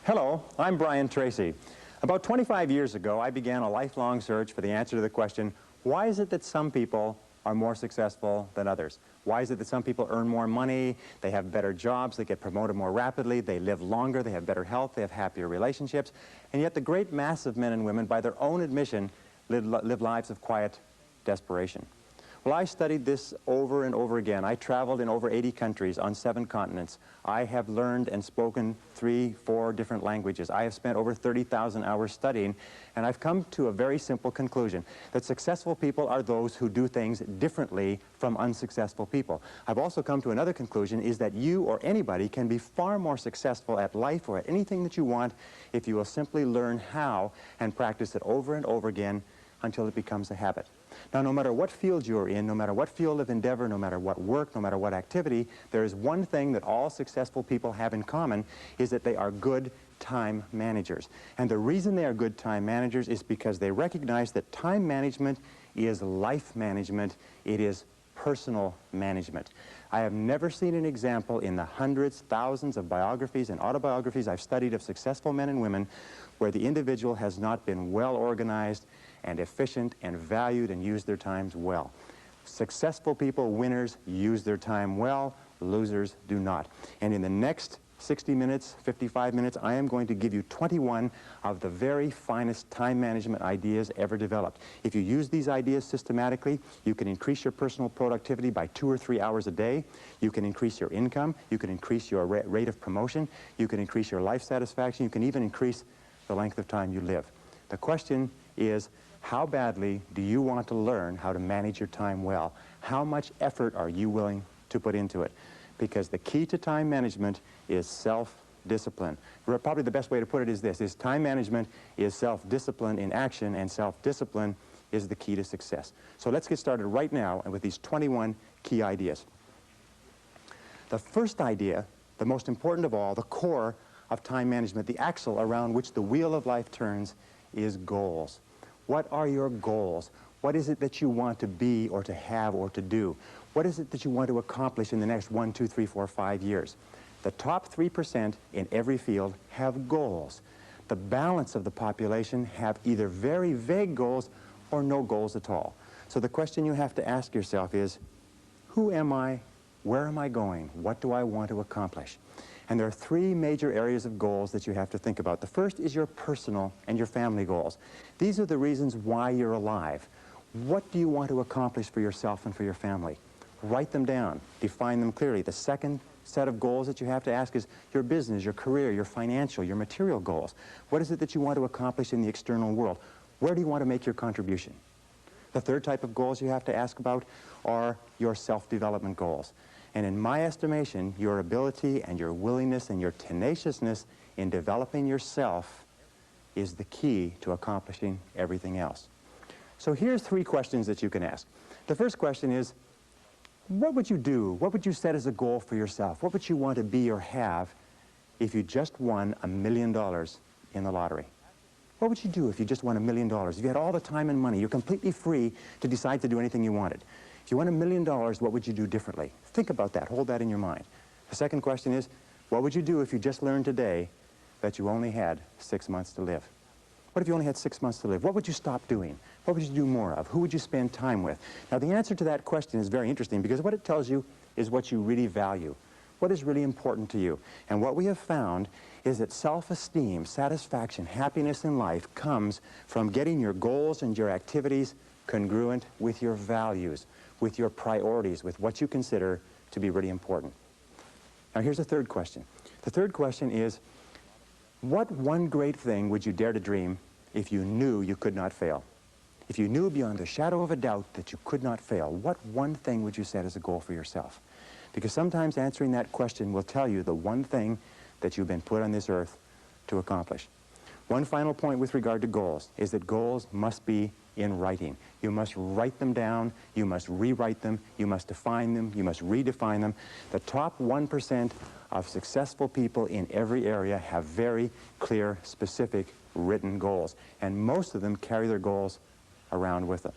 Hello, I'm Brian Tracy. About 25 years ago, I began a lifelong search for the answer to the question, why is it that some people are more successful than others? Why is it that some people earn more money, they have better jobs, they get promoted more rapidly, they live longer, they have better health, they have happier relationships, and yet the great mass of men and women, by their own admission, live lives of quiet desperation? Well, I studied this over and over again. I traveled in over 80 countries on 7 continents. I have learned and spoken 3, 4 different languages. I have spent over 30,000 hours studying, and I've come to a very simple conclusion, that successful people are those who do things differently from unsuccessful people. I've also come to another conclusion, is that you or anybody can be far more successful at life or at anything that you want if you will simply learn how and practice it over and over again until it becomes a habit. Now, no matter what field you're in, no matter what field of endeavor, no matter what work, no matter what activity, there is one thing that all successful people have in common, is that they are good time managers. And the reason they are good time managers is because they recognize that time management is life management, it is personal management. I have never seen an example in the hundreds, thousands of biographies and autobiographies I've studied of successful men and women where the individual has not been well organized and efficient and valued and used their times well. Successful people, winners, use their time well, losers do not. And in the next 60 minutes, 55 minutes, I am going to give you 21 of the very finest time management ideas ever developed. If you use these ideas systematically, you can increase your personal productivity by 2 or 3 hours a day. You can increase your income. You can increase your rate of promotion. You can increase your life satisfaction. You can even increase the length of time you live. The question is, how badly do you want to learn how to manage your time well? How much effort are you willing to put into it? Because the key to time management is self-discipline. Probably the best way to put it is this, is time management is self-discipline in action, and self-discipline is the key to success. So let's get started right now with these 21 key ideas. The first idea, the most important of all, the core of time management, the axle around which the wheel of life turns, is goals. What are your goals? What is it that you want to be or to have or to do? What is it that you want to accomplish in the next 1, 2, 3, 4, 5 years? The top 3% in every field have goals. The balance of the population have either very vague goals or no goals at all. So the question you have to ask yourself is, who am I? Where am I going? What do I want to accomplish? And there are 3 major areas of goals that you have to think about. The first is your personal and your family goals. These are the reasons why you're alive. What do you want to accomplish for yourself and for your family? Write them down. Define them clearly. The second set of goals that you have to ask is your business, your career, your financial, your material goals. What is it that you want to accomplish in the external world? Where do you want to make your contribution? The third type of goals you have to ask about are your self-development goals. And in my estimation, your ability and your willingness and your tenaciousness in developing yourself is the key to accomplishing everything else. So here's 3 questions that you can ask. The first question is, what would you do? What would you set as a goal for yourself? What would you want to be or have if you just won $1 million in the lottery? What would you do if you just won $1 million? If you had all the time and money, you're completely free to decide to do anything you wanted. If you won $1 million, what would you do differently? Think about that. Hold that in your mind. The second question is, what would you do if you just learned today that you only had 6 months to live? What if you only had 6 months to live? What would you stop doing? What would you do more of? Who would you spend time with? Now, the answer to that question is very interesting because what it tells you is what you really value. What is really important to you? And what we have found is that self-esteem, satisfaction, happiness in life comes from getting your goals and your activities congruent with your values, with your priorities, with what you consider to be really important. Now, here's the third question. The third question is, what one great thing would you dare to dream if you knew you could not fail? If you knew beyond a shadow of a doubt that you could not fail, what one thing would you set as a goal for yourself? Because sometimes answering that question will tell you the one thing that you've been put on this earth to accomplish. One final point with regard to goals is that goals must be in writing. You must write them down, you must rewrite them, you must define them, you must redefine them. The top 1% of successful people in every area have very clear, specific, written goals, and most of them carry their goals around with them.